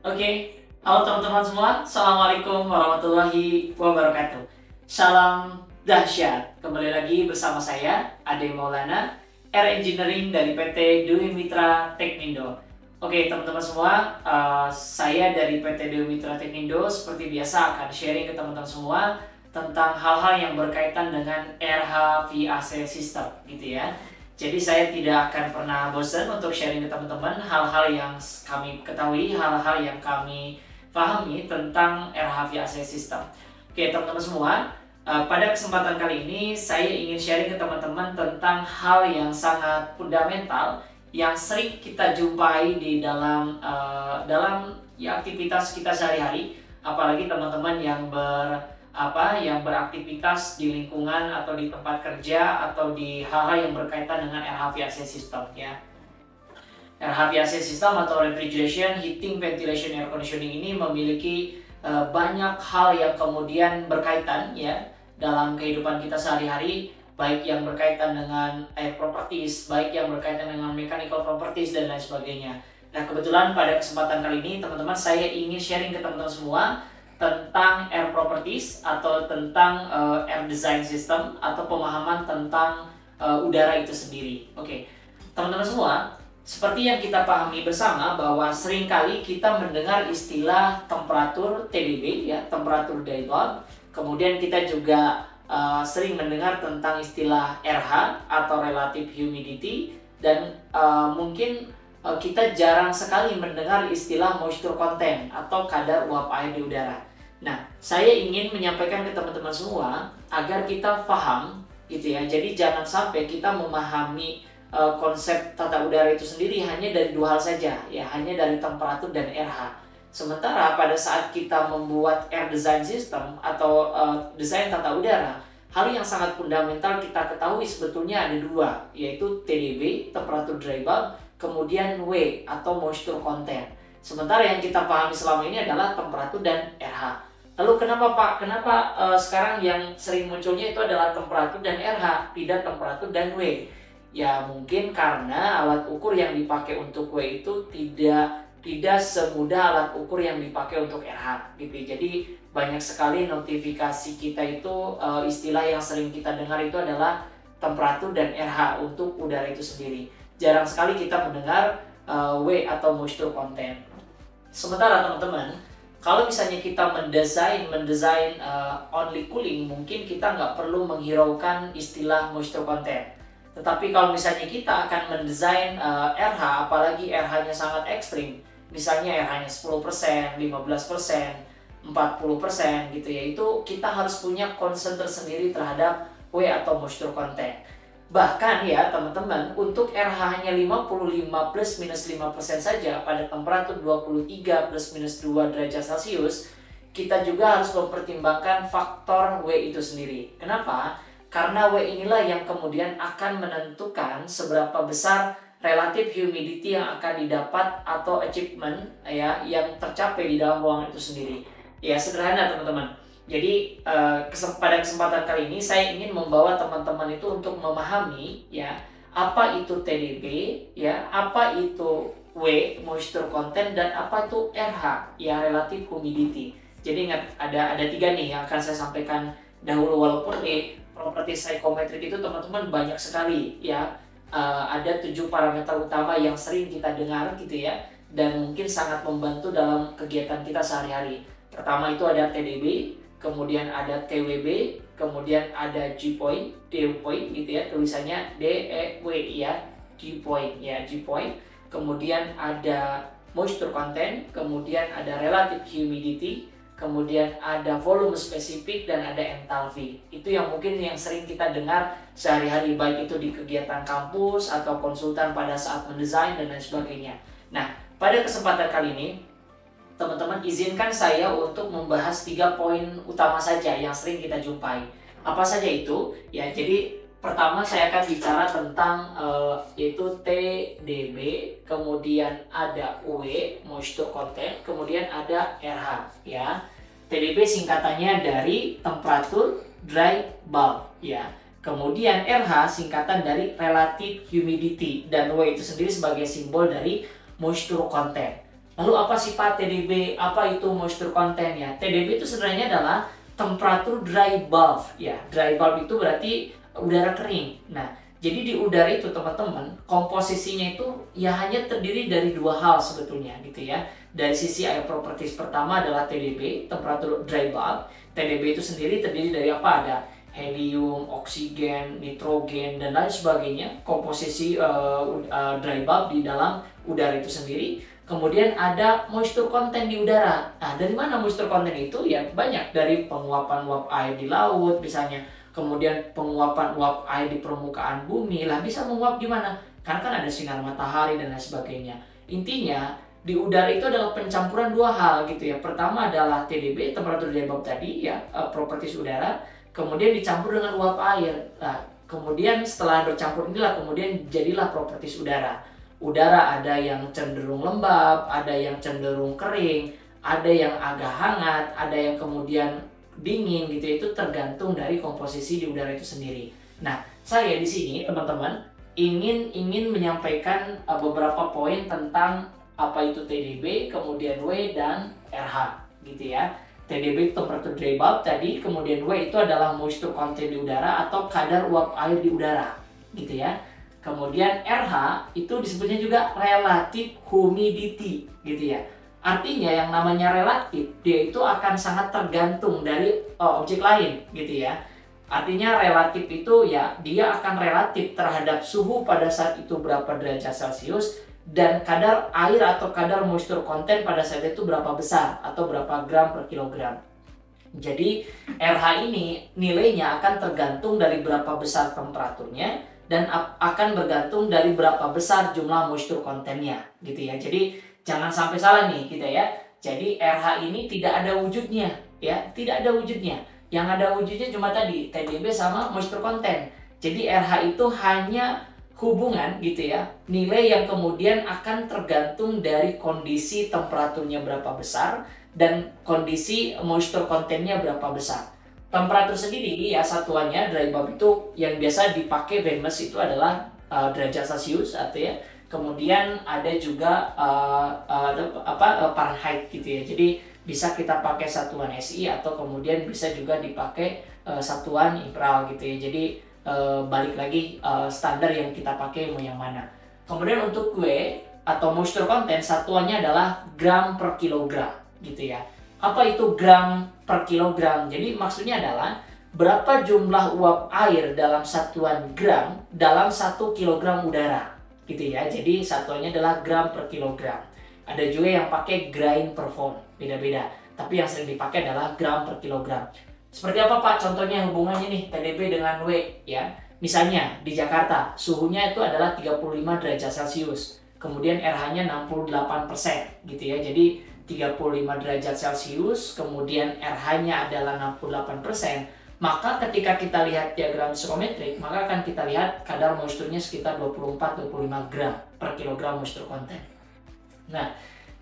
Oke, halo teman-teman semua. Assalamualaikum warahmatullahi wabarakatuh. Salam dahsyat. Kembali lagi bersama saya, Ade Maulana, Air Engineering dari PT Dwi Mitra Teknindo. Oke, teman-teman semua, saya dari PT Dwi Mitra Teknindo seperti biasa akan sharing ke teman-teman semua tentang hal-hal yang berkaitan dengan RH VAC System, gitu ya. Jadi saya tidak akan pernah bosan untuk sharing ke teman-teman hal-hal yang kami ketahui, hal-hal yang kami pahami tentang RH VAC System. Oke teman-teman semua, pada kesempatan kali ini saya ingin sharing ke teman-teman tentang hal yang sangat fundamental yang sering kita jumpai di dalam aktivitas kita sehari-hari, apalagi teman-teman yang beraktivitas di lingkungan atau di tempat kerja atau di hal-hal yang berkaitan dengan RH VAC System ya. RH VAC System atau Refrigeration, Heating, Ventilation, Air Conditioning ini memiliki banyak hal yang kemudian berkaitan ya dalam kehidupan kita sehari-hari, baik yang berkaitan dengan air properties, baik yang berkaitan dengan mechanical properties dan lain sebagainya. Nah, kebetulan pada kesempatan kali ini teman-teman saya ingin sharing ke teman-teman semua tentang air properties atau tentang air design system atau pemahaman tentang udara itu sendiri. Oke, teman-teman semua, seperti yang kita pahami bersama bahwa seringkali kita mendengar istilah temperatur TDB ya, temperatur day bulb. Kemudian kita juga sering mendengar tentang istilah RH atau relative humidity dan mungkin kita jarang sekali mendengar istilah moisture content atau kadar uap air di udara. Nah, saya ingin menyampaikan ke teman-teman semua agar kita paham gitu ya. Jadi jangan sampai kita memahami konsep tata udara itu sendiri hanya dari dua hal saja ya, hanya dari temperatur dan RH. Sementara pada saat kita membuat air design system atau desain tata udara, hal yang sangat fundamental kita ketahui sebetulnya ada dua, yaitu TDB, temperatur dry bulb, kemudian W atau moisture content. Sementara yang kita pahami selama ini adalah temperatur dan RH. Lalu kenapa Pak? Kenapa sekarang yang sering munculnya itu adalah temperatur dan RH, tidak temperatur dan W? Ya mungkin karena alat ukur yang dipakai untuk W itu tidak semudah alat ukur yang dipakai untuk RH gitu. Jadi banyak sekali notifikasi kita itu istilah yang sering kita dengar itu adalah temperatur dan RH untuk udara itu sendiri. Jarang sekali kita mendengar W atau moisture content. Sementara teman-teman, kalau misalnya kita mendesain only cooling, mungkin kita nggak perlu menghiraukan istilah moisture content. Tetapi kalau misalnya kita akan mendesain RH, apalagi RH-nya sangat ekstrim, misalnya RH-nya 10%, 15%, 40% gitu ya, itu kita harus punya concern tersendiri terhadap W atau moisture content. Bahkan ya teman-teman, untuk RH hanya 55 plus minus 5% saja pada temperatur 23 plus minus 2 derajat Celcius, kita juga harus mempertimbangkan faktor W itu sendiri. Kenapa? Karena W inilah yang kemudian akan menentukan seberapa besar relative humidity yang akan didapat atau achievement ya yang tercapai di dalam ruangan itu sendiri. Ya sederhana teman-teman. Jadi pada kesempatan kali ini saya ingin membawa teman-teman itu untuk memahami ya apa itu TDB ya, apa itu W moisture content dan apa itu RH ya relative humidity. Jadi ingat ada tiga nih yang akan saya sampaikan dahulu, walaupun di properti psikometrik itu teman-teman banyak sekali ya, ada 7 parameter utama yang sering kita dengar gitu ya dan mungkin sangat membantu dalam kegiatan kita sehari-hari. Pertama itu ada TDB, kemudian ada TWB, kemudian ada G point, D point gitu ya, tulisannya DEW ya, G point ya, G point. Kemudian ada moisture content, kemudian ada relative humidity, kemudian ada volume spesifik dan ada enthalpy. Itu yang mungkin yang sering kita dengar sehari-hari, baik itu di kegiatan kampus atau konsultan pada saat mendesain dan lain sebagainya. Nah, pada kesempatan kali ini teman-teman izinkan saya untuk membahas 3 poin utama saja yang sering kita jumpai. Apa saja itu? Ya, jadi pertama saya akan bicara tentang yaitu TDB, kemudian ada W moisture content, kemudian ada RH ya. TDB singkatannya dari temperatur dry bulb ya. Kemudian RH singkatan dari relative humidity dan W itu sendiri sebagai simbol dari moisture content. Lalu apa sifat TDB? Apa itu moisture content ya? TDB itu sebenarnya adalah temperatur dry bulb ya. Dry bulb itu berarti udara kering. Nah, jadi di udara itu teman-teman, komposisinya itu ya hanya terdiri dari dua hal sebetulnya gitu ya. Dari sisi air properties pertama adalah TDB, temperatur dry bulb. TDB itu sendiri terdiri dari apa? Ada helium, oksigen, nitrogen, dan lain sebagainya. Komposisi dry bulb di dalam udara itu sendiri. Kemudian ada moisture content di udara. Nah, dari mana moisture content itu? Ya banyak, dari penguapan uap air di laut misalnya. Kemudian penguapan uap air di permukaan bumi. Lah bisa menguap gimana? Karena kan ada sinar matahari dan lain sebagainya. Intinya di udara itu adalah pencampuran dua hal gitu ya. Pertama adalah TDB, temperatur dry bulb tadi ya, properties udara. Kemudian dicampur dengan uap air. Nah, kemudian setelah bercampur inilah kemudian jadilah properties udara. Udara ada yang cenderung lembab, ada yang cenderung kering, ada yang agak hangat, ada yang kemudian dingin gitu. Itu tergantung dari komposisi di udara itu sendiri. Nah, saya di sini teman-teman ingin menyampaikan beberapa poin tentang apa itu TDB, kemudian W dan RH gitu ya. TDB temperatur dry bulb tadi, kemudian W itu adalah moisture content di udara atau kadar uap air di udara gitu ya. Kemudian RH itu disebutnya juga relative humidity gitu ya. Artinya yang namanya relatif, dia itu akan sangat tergantung dari objek lain gitu ya. Artinya relatif itu ya dia akan relatif terhadap suhu pada saat itu berapa derajat Celcius dan kadar air atau kadar moisture content pada saat itu berapa besar atau berapa gram per kilogram. Jadi RH ini nilainya akan tergantung dari berapa besar temperaturnya dan akan bergantung dari berapa besar jumlah moisture content-nya gitu ya. Jadi jangan sampai salah nih kita ya. Jadi RH ini tidak ada wujudnya ya, tidak ada wujudnya. Yang ada wujudnya cuma tadi TDB sama moisture content. Jadi RH itu hanya hubungan gitu ya, nilai yang kemudian akan tergantung dari kondisi temperaturnya berapa besar dan kondisi moisture content-nya berapa besar. Temperatur sendiri ya satuannya dry bulb itu yang biasa dipakai famous itu adalah derajat Celcius atau ya. Kemudian ada juga Fahrenheit gitu ya. Jadi bisa kita pakai satuan SI atau kemudian bisa juga dipakai satuan imperial gitu ya. Jadi balik lagi standar yang kita pakai mau yang mana. Kemudian untuk W atau moisture content satuannya adalah gram per kilogram gitu ya. Apa itu gram per kilogram? Jadi maksudnya adalah berapa jumlah uap air dalam satuan gram dalam 1 kilogram udara gitu ya. Jadi satuannya adalah gram per kilogram. Ada juga yang pakai grain per volt, beda-beda. Tapi yang sering dipakai adalah gram per kilogram. Seperti apa Pak contohnya hubungannya nih TDB dengan W ya. Misalnya di Jakarta suhunya itu adalah 35 derajat Celcius. Kemudian RH-nya 68% gitu ya. Jadi 35 derajat Celcius, kemudian RH-nya adalah 68%, maka ketika kita lihat diagram psikometrik, maka akan kita lihat kadar moisturnya sekitar 24-25 gram per kilogram moisture content. Nah,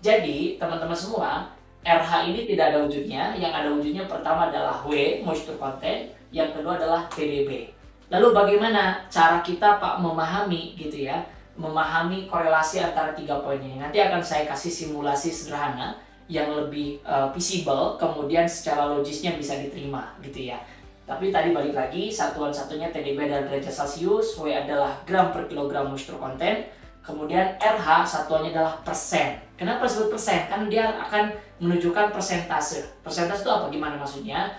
jadi teman-teman semua, RH ini tidak ada wujudnya. Yang ada wujudnya pertama adalah W, moisture content, yang kedua adalah TDB. Lalu bagaimana cara kita Pak memahami gitu ya, memahami korelasi antara tiga poin ini. Nanti akan saya kasih simulasi sederhana yang lebih visible, kemudian secara logisnya bisa diterima gitu ya. Tapi tadi balik lagi, satuan-satunya TDB adalah derajat Celcius, W adalah gram per kilogram moisture content, kemudian RH satuannya adalah persen. Kenapa disebut persen? Kan dia akan menunjukkan persentase. Persentase itu apa? Gimana maksudnya?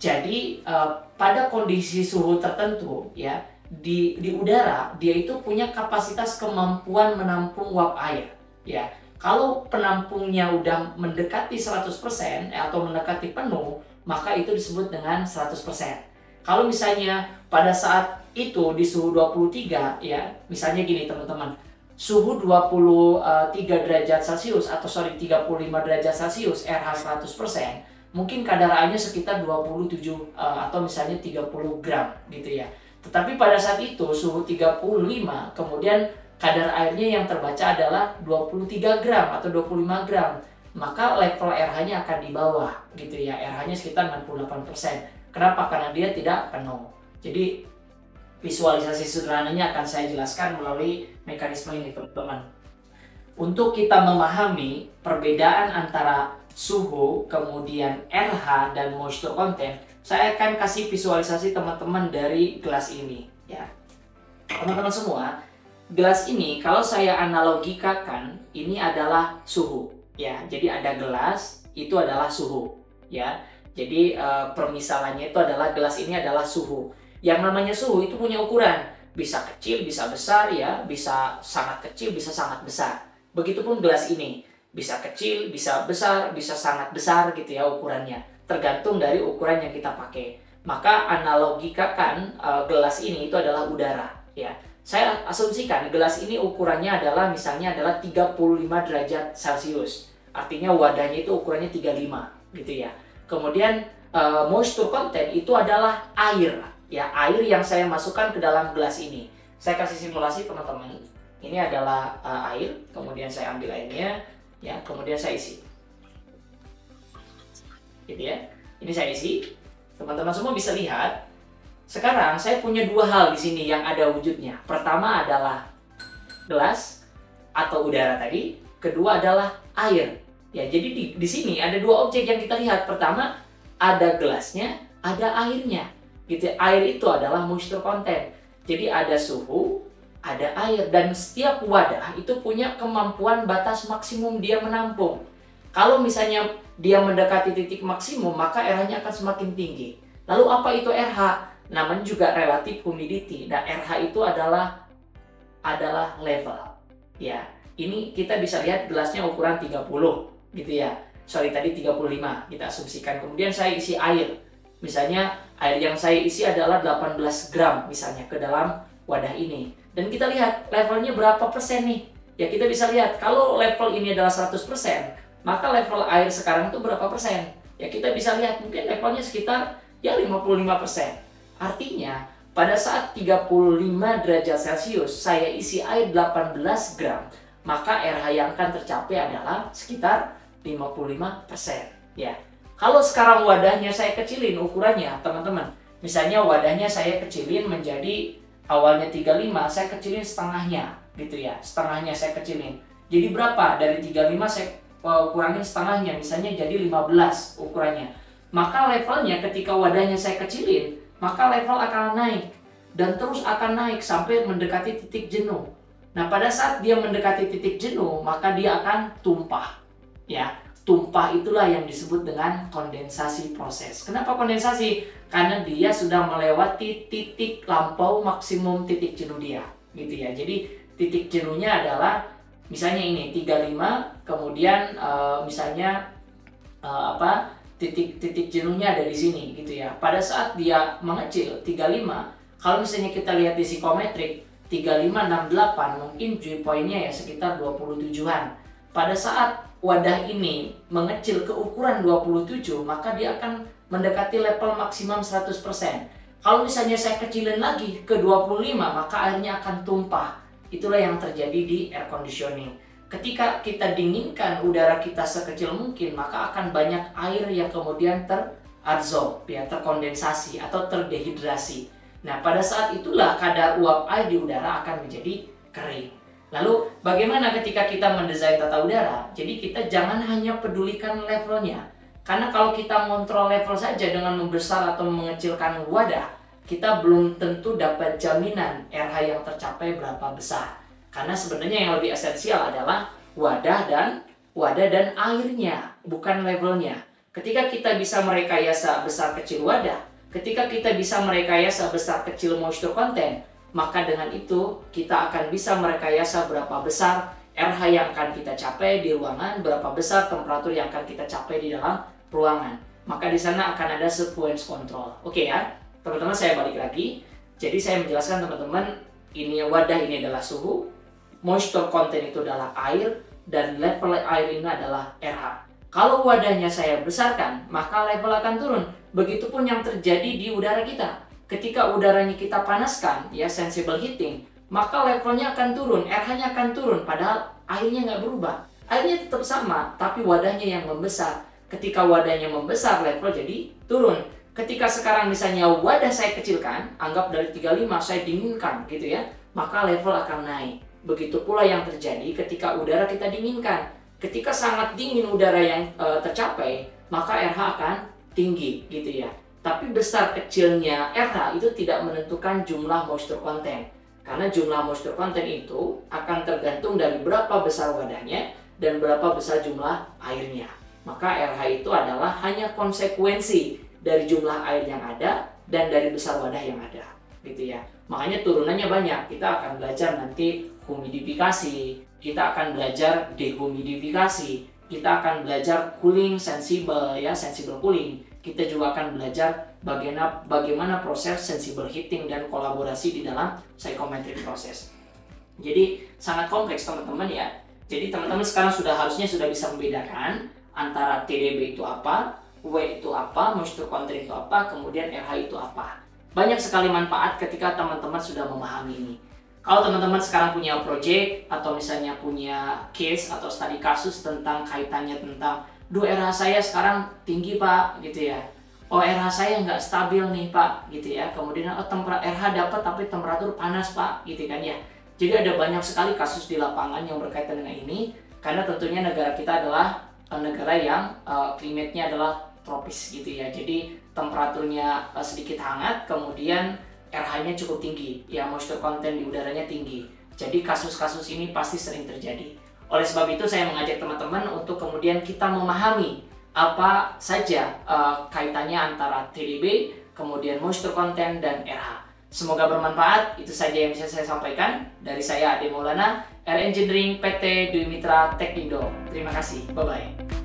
Jadi pada kondisi suhu tertentu ya, di udara dia itu punya kapasitas kemampuan menampung uap air ya. Kalau penampungnya udah mendekati 100% atau mendekati penuh, maka itu disebut dengan 100%. Kalau misalnya pada saat itu di suhu 23 ya, misalnya gini teman-teman, suhu 23 derajat Celcius atau 35 derajat Celcius RH 100%, mungkin kadar airnya sekitar 27 atau misalnya 30 gram gitu ya. Tetapi pada saat itu suhu 35, kemudian kadar airnya yang terbaca adalah 23 gram atau 25 gram. Maka level RH-nya akan di bawah gitu ya. RH-nya sekitar 68%. Kenapa? Karena dia tidak penuh. Jadi visualisasi sederhananya akan saya jelaskan melalui mekanisme ini teman-teman. untuk kita memahami perbedaan antara suhu, kemudian RH dan moisture content, saya akan kasih visualisasi teman-teman dari gelas ini ya. Teman-teman semua, gelas ini kalau saya analogikan ini adalah suhu ya. Jadi ada gelas, itu adalah suhu ya. Jadi permisalannya itu adalah gelas ini adalah suhu. Yang namanya suhu itu punya ukuran, bisa kecil, bisa besar ya, bisa sangat kecil, bisa sangat besar. Begitupun gelas ini, bisa kecil, bisa besar, bisa sangat besar gitu ya ukurannya. Tergantung dari ukuran yang kita pakai. Maka analogikan gelas ini itu adalah udara ya. Saya asumsikan gelas ini ukurannya adalah misalnya adalah 35 derajat Celcius. Artinya wadahnya itu ukurannya 35 gitu ya. Kemudian moisture content itu adalah air ya, air yang saya masukkan ke dalam gelas ini. Saya kasih simulasi teman-teman. Ini adalah air, kemudian saya ambil airnya ya, kemudian saya isi. Gitu ya. Ini saya isi. Teman-teman semua bisa lihat. Sekarang saya punya dua hal di sini yang ada wujudnya. Pertama adalah gelas atau udara tadi, kedua adalah air. Ya, jadi di sini ada dua objek yang kita lihat. Pertama, ada gelasnya, ada airnya. Gitu. Air itu adalah moisture content. Jadi ada suhu, ada air, dan setiap wadah itu punya kemampuan batas maksimum dia menampung. Kalau misalnya dia mendekati titik maksimum, maka RH-nya akan semakin tinggi. Lalu apa itu RH? Namanya juga relative humidity. Nah, RH itu adalah level. Ya, ini kita bisa lihat gelasnya ukuran 30 gitu ya. Sorry, tadi 35 kita asumsikan. Kemudian saya isi air. Misalnya air yang saya isi adalah 18 gram misalnya ke dalam wadah ini. Dan kita lihat levelnya berapa persen nih. Ya, kita bisa lihat kalau level ini adalah 100%, maka level air sekarang itu berapa persen? Ya, kita bisa lihat mungkin levelnya sekitar ya 55%. Artinya pada saat 35 derajat Celcius saya isi air 18 gram, maka RH yang akan tercapai adalah sekitar 55% ya. Kalau sekarang wadahnya saya kecilin ukurannya teman-teman, misalnya wadahnya saya kecilin menjadi awalnya 35, saya kecilin setengahnya gitu ya, setengahnya saya kecilin. Jadi berapa? Dari 35 saya kurangin setengahnya, misalnya jadi 15 ukurannya. Maka levelnya ketika wadahnya saya kecilin, maka level akan naik dan terus akan naik sampai mendekati titik jenuh. Nah, pada saat dia mendekati titik jenuh, maka dia akan tumpah. Ya, tumpah itulah yang disebut dengan kondensasi proses. Kenapa kondensasi? Karena dia sudah melewati titik lampau maksimum titik jenuh dia, gitu ya. Jadi titik jenuhnya adalah misalnya ini 35, kemudian misalnya titik jenuhnya ada di sini gitu ya. Pada saat dia mengecil 35, kalau misalnya kita lihat di psikometrik 35, 68 mungkin dew point-nya ya sekitar 27-an. Pada saat wadah ini mengecil ke ukuran 27, maka dia akan mendekati level maksimum 100%. Kalau misalnya saya kecilin lagi ke 25, maka airnya akan tumpah. Itulah yang terjadi di air conditioning. Ketika kita dinginkan udara kita sekecil mungkin, maka akan banyak air yang kemudian teradsorb, ya, terkondensasi atau terdehidrasi. Nah, pada saat itulah kadar uap air di udara akan menjadi kering. Lalu, bagaimana ketika kita mendesain tata udara? Jadi kita jangan hanya pedulikan levelnya. Karena kalau kita ngontrol level saja dengan membesar atau mengecilkan wadah, kita belum tentu dapat jaminan RH yang tercapai berapa besar. Karena sebenarnya yang lebih esensial adalah wadah dan airnya, bukan levelnya. Ketika kita bisa merekayasa besar kecil wadah, ketika kita bisa merekayasa besar kecil moisture content, maka dengan itu kita akan bisa merekayasa berapa besar RH yang akan kita capai di ruangan, berapa besar temperatur yang akan kita capai di dalam ruangan. Maka di sana akan ada sequence control. Oke ya, teman-teman, saya balik lagi. Jadi saya menjelaskan teman-teman, ini wadah ini adalah suhu, moisture content itu adalah air, dan level air ini adalah RH. Kalau wadahnya saya besarkan, maka level akan turun. Begitupun yang terjadi di udara kita. Ketika udaranya kita panaskan, ya sensible heating, maka levelnya akan turun, RH-nya akan turun, padahal airnya nggak berubah. Airnya tetap sama, tapi wadahnya yang membesar. Ketika wadahnya membesar, level jadi turun. Ketika sekarang misalnya wadah saya kecilkan, anggap dari 35 saya dinginkan gitu ya, maka level akan naik. Begitu pula yang terjadi ketika udara kita dinginkan. Ketika sangat dingin udara yang tercapai, maka RH akan tinggi gitu ya. Tapi besar kecilnya RH itu tidak menentukan jumlah moisture content. Karena jumlah moisture content itu akan tergantung dari berapa besar wadahnya dan berapa besar jumlah airnya. Maka RH itu adalah hanya konsekuensi dari jumlah air yang ada dan dari besar wadah yang ada, gitu ya. Makanya turunannya banyak. Kita akan belajar nanti humidifikasi, kita akan belajar dehumidifikasi, kita akan belajar cooling sensible ya, sensible cooling. Kita juga akan belajar bagaimana proses sensible heating dan kolaborasi di dalam psychometric process. Jadi sangat kompleks teman-teman ya. Jadi teman-teman sekarang harusnya sudah bisa membedakan antara TDB itu apa, W itu apa, moisture content itu apa, kemudian RH itu apa. Banyak sekali manfaat ketika teman-teman sudah memahami ini. Kalau teman-teman sekarang punya project atau misalnya punya case atau studi kasus tentang kaitannya tentang RH saya sekarang tinggi pak gitu ya. RH saya nggak stabil nih pak gitu ya. Kemudian RH dapat tapi temperatur panas pak gitu kan ya. Jadi ada banyak sekali kasus di lapangan yang berkaitan dengan ini. Karena tentunya negara kita adalah negara yang klimatnya adalah tropis gitu ya. Jadi temperaturnya sedikit hangat, kemudian RH-nya cukup tinggi, ya moisture content di udaranya tinggi. Jadi kasus-kasus ini pasti sering terjadi. Oleh sebab itu saya mengajak teman-teman untuk kemudian kita memahami apa saja kaitannya antara TDB, kemudian moisture content dan RH. Semoga bermanfaat. Itu saja yang bisa saya sampaikan. Dari saya Ade Maulana, Air Engineering PT Dwi Mitra Teknindo. Terima kasih. Bye-bye.